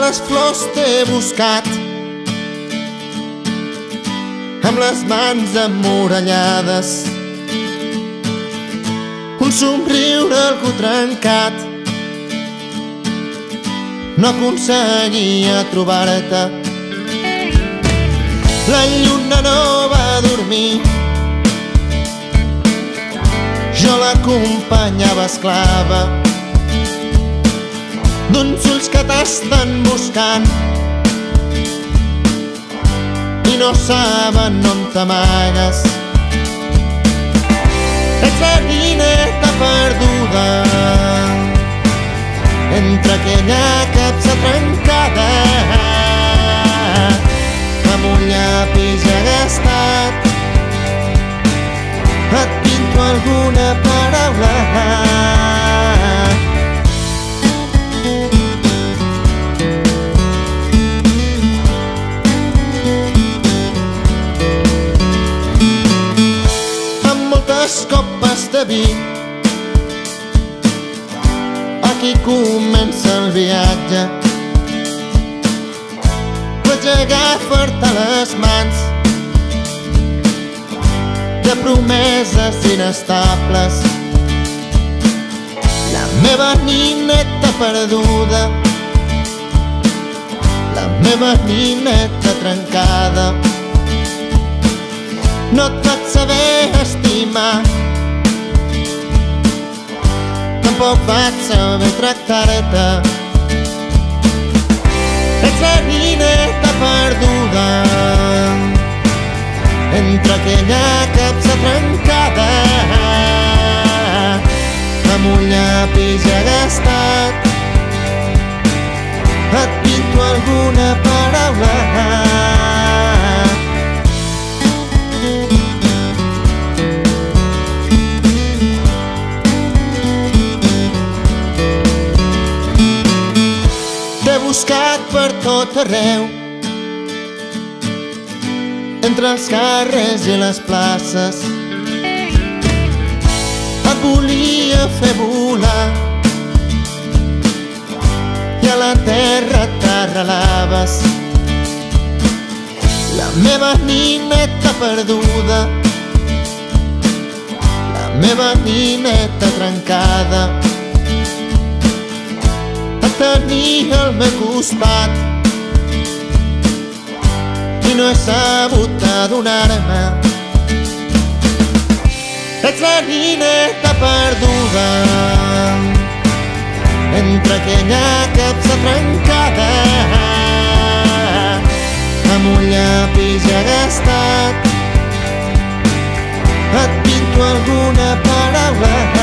les flors t'he buscat, amb les mans emmorellades, un somriure algú trencat. No aconseguia trobar-te, la lluna no va dormir, jo l'acompanyava esclava d'uns ulls que t'estan buscant i no saben on t'amagues. Ets la nineta perduda entre aquella capsa trencada, amb un llapis ja gastat et pinto alguna paraula. Amb moltes copes de vi aquí comença el viatge. Vaig agafar-te les mans de promeses inestables, la meva nineta perduda, la meva nineta trencada. No et vaig saber estimar, tampoc vaig saber tractar-te. Ets la nineta perduda entre aquella capsa trencada, amb un llapis ja gastat et pinto alguna paraula. T'he buscat per tot arreu, entre els carrers i les places, et volia fer volar i a la terra t'arrelaves. La meva nineta perduda, la meva nineta trencada, et tenia al meu costat i no he sabut adonar-me. Ets la nineta perduda entre aquella capsa trencada, amb un llapis ja gastat et pinto alguna paraula.